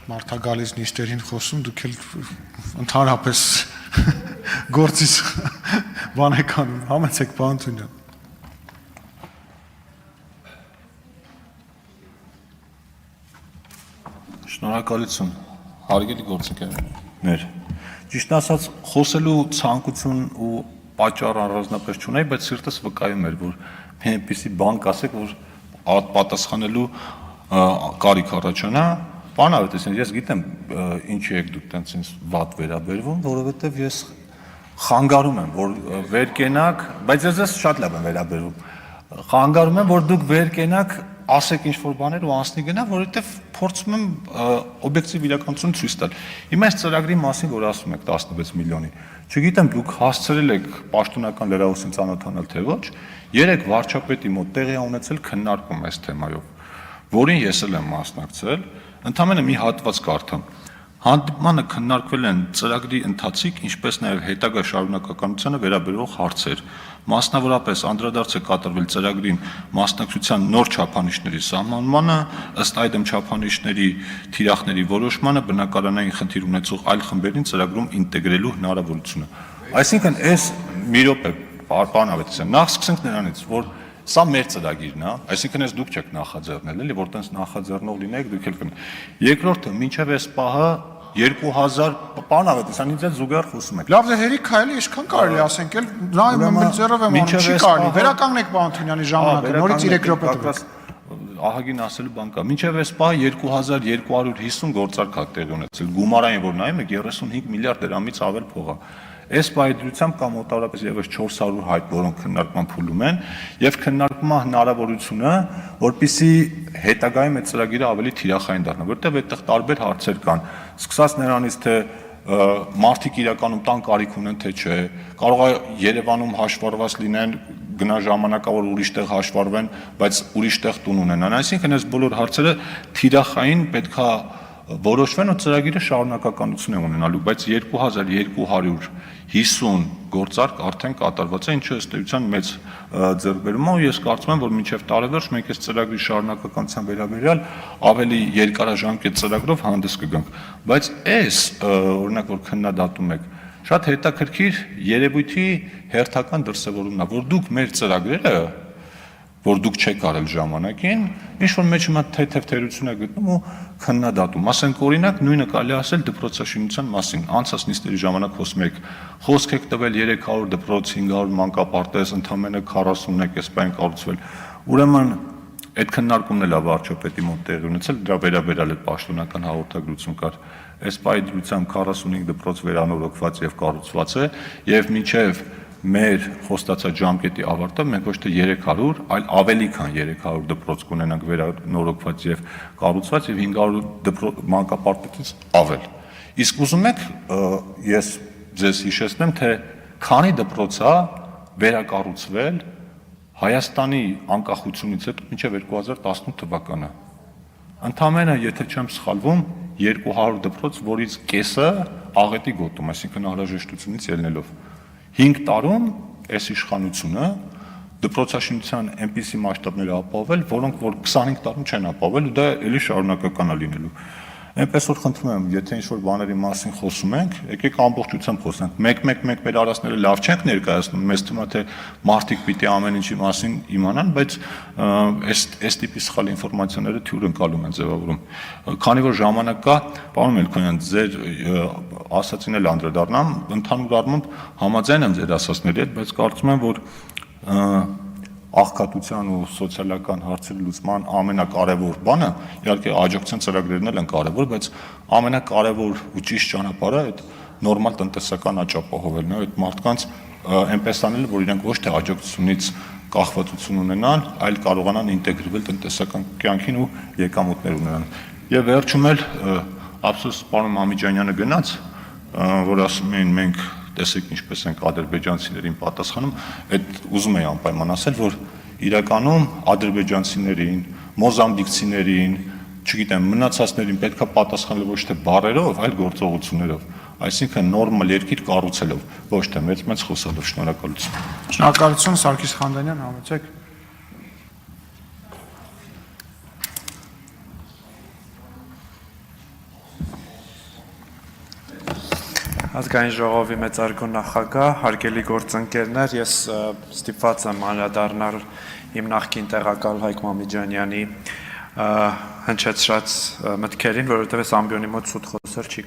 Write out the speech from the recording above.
մարդագալից նիստերին խոսում, դուք էլ ընդհանրապես գործից բան եք անում, համեցեք պարոն Թունյան։ Շնորհակալություն, հարգելի գործընկերներ։ Ճիշտ ասած, խոսելու ցանկություն ու պատճառ առանձնապես չունեի, բայց սիրտս վկայում էր, որ մի այնպիսի բան կասեք, որ պատասխանելու կարիք առաջանա։ Պարոն Ավետիսյան, ես գիտեմ ինչի եք դուք տենց ինձ վատ վերաբերվում, որովհետև ես խանգարում եմ, որ վեր կենաք, բայց ես շատ լավ եմ վերաբերվում։ Խանգարում եմ, որ դուք վեր կենաք, ասեք ինչ-որ բաներ ու անցնի գնա, որովհետև փորձում եմ օբյեկտիվ իրականություն ցույց տալ։ Հիմա այս ծրագրի մասին, որ ասում եք 16 միլիոնի, չգիտեմ դուք հասցրել եք պաշտոնական լրահոսին ծանոթանալ թե ոչ, երեք վարչապետի մոտ տեղի ունեցել քննարկում այս թեմայով, որին ես էլ եմ մասնակցել, ընդամենը մի հատված կարդամ։ Հանդիպմանը քննարկվել են ծրագրի ընթացիկ, ինչպես նաև հետագա շարունակականությանը վերաբերող հարցեր։ Մասնավորապես անդրադարձ է կատարվել ծրագրին մասնակցության նոր չափանիշների սահմանմանը, ըստ այդմ չափանիշների թիրախների որոշմանը, բնակարանային խնդիր ունեցող այլ խմբերին ծրագրում ինտեգրելու հնարավորությունը։ Այսինքն, այս մի րոպե, պարոն Ավետիսյան, նախ սկսենք նրանից, որ սա մեր ծրագիրն է, այսինքն ես դուք չեք նախաձեռնել, էլի, որ տենց նախաձեռնող լինեք, դուք էլ կն։ Երկրորդը, մինչև այս պահը 2000, պարոն Ավետիսյան, ինձ էլ զուգահեռ խոսում եք։ Լավ, հերիք քայլի, ինչքան կարելի ասենք, էլ նայում ձեռով եմ անում, չի կարելի։ Վերականգնեք պարոն Թունյանի ժամանակը, նորից 3 րոպե տվեք։ Ահագին ասելու բան կա։ Մինչև այս պահը 2250 գործարք ա տեղի ունեցել։ Գումարային որ նայում եք 35 միլիարդ դրամից ավել փող է։ Այս պայծրությամբ կա մոտավորապես եւս 400 հայտ, որոնք քննարկման փուլում են, եւ քննարկման հնարավորությունը, որպիսի հետագայում այդ ծրագիրը ավելի թիրախային դառնա, որտեղ այդտեղ տարբեր հարցեր կան, սկսած նրանից թե մարդիկ իրականում տան կարիք ունեն թե չէ, կարող է Երևանում հաշվառված լինեն, գնա ժամանակավոր ուրիշ տեղ հաշվառվեն, բայց ուրիշ տեղ տուն ունենան, այսինքն այս բոլոր հարցերը թիրախային պետքա որոշվեն ու ծրագիրը շարունակականություն է ունենալու, բայց 2250 գործարք արդեն կատարված է, ինչը ըստ էության մեծ ձեռքբերում է, ու ես կարծում եմ, որ մինչև տարեվերջ մենք այս ծրագրի շարունակականության վերաբերյալ ավելի երկարաժամկետ ծրագրով հանդես կգանք, բայց այս օրինակ որ քննադատում եք, շատ հետաքրքիր երևույթի հերթական դրսևորումն է, որ դուք մեր ծրագրերը որ դուք չեք արել ժամանակին, ինչ-որ մեջ հիմա թեթև թերություն է գտնում ու քննադատում։ Ասենք օրինակ նույնը կարելի ասել դպրոցաշինության մասին։ Անցած նիստերի ժամանակ խոսում եք, խոսք եք տվել 300 դպրոց, 500 մանկապարտեզ, ընդամենը 41 էս բան կառուցվել։ Ուրեմն այդ քննարկումն էլ է վարչապետի մոտ տեղի ունեցել, դրա վերաբերյալ էլ պաշտոնական հաղորդագրություն կար։ Այս պայծրությամբ 45 դպրոց վերանորոգված եւ կառուցված է եւ մինչեւ մեր խոստացած ժամկետի ավարտը մենք ոչ թե 300, այլ ավելի քան 300 դպրոց կունենանք վերանորոգված եւ կառուցված եւ 500 մանկապարտեզից ավել։ Իսկ ուզում եք ես ձեզ հիշեցնեմ, թե քանի դպրոց է վերակառուցվել Հայաստանի անկախությունից հետո մինչև 2018 թվականը։ Ընդամենը, եթե չեմ սխալվում, 200 դպրոց, որից կեսը աղետի գոտում, այսինքն անհրաժեշտությունից ելնելով։ 5 տարում այս իշխանությունը դպրոցաշինության այնպիսի մասշտաբներ ապահովել, որոնք որ 25 տարում չեն ապահովել ու դա էլի շարունակական է լինելու։ Այնպես որ խնդրում եմ, եթե ինչ-որ բաների մասին խոսում ենք, եկեք ամբողջությամբ խոսենք։ Մեկ մեր արածները լավ չենք ներկայացնում, մեզ թվում է թե մարդիկ պիտի ամեն ինչի մասին իմանան, բայց այս տիպի սխալ ինֆորմացիաները թյուր ընկալում են ձևավորում։ Քանի որ ժամանակ կա, պարոն Մելքոնյան, ձեր ասացին էլ անդրադառնամ, ընդհանուր առմամբ համաձայն եմ ձեր ասածների հետ, բայց կարծում եմ, որ աղքատության ու սոցիալական հարցերի լուծման ամենակարևոր բանը, իհարկե աջակցության ծրագրերն էլ են կարևոր, բայց ամենակարևոր ու ճիշտ ճանապարհը այդ նորմալ տնտեսական աճ ապահովելն է, այդ մարդկանց այնպես անել, որ իրենք ոչ թե աջակցությունից կախվածություն ունենան, այլ կարողանան ինտեգրվել տնտեսական կյանքին ու եկամուտներ ունենան։ Եվ վերջում էլ ափսոս պարոն Մամիջանյանը գնաց, որ ասում էին մենք տեսեք ինչպես ենք ադրբեջանցիներին պատասխանում, այդ ուզում եի անպայման ասել, որ իրականում ադրբեջանցիներին, մոզամբիկցիներին, չգիտեմ, մնացածներին պետքա պատասխանել ոչ թե բառերով, այլ գործողություններով, այսինքն նորմալ երկիր կառուցելով, ոչ թե մեծ խոսալով։ Շնորհակալություն։ Շնորհակալություն, Սարգիս Խանդանյան, համեցեք։ Ազգային ժողովի մեծարգո նախագահ, հարգելի գործընկերներ, ես ստիպված եմ անդրադառնալ իմ նախկին տեղակալ Հայկ Մամիջանյանի հնչեցրած մտքերին, որովհետև այս ամբիոնի մոտ սուտ խոսել չի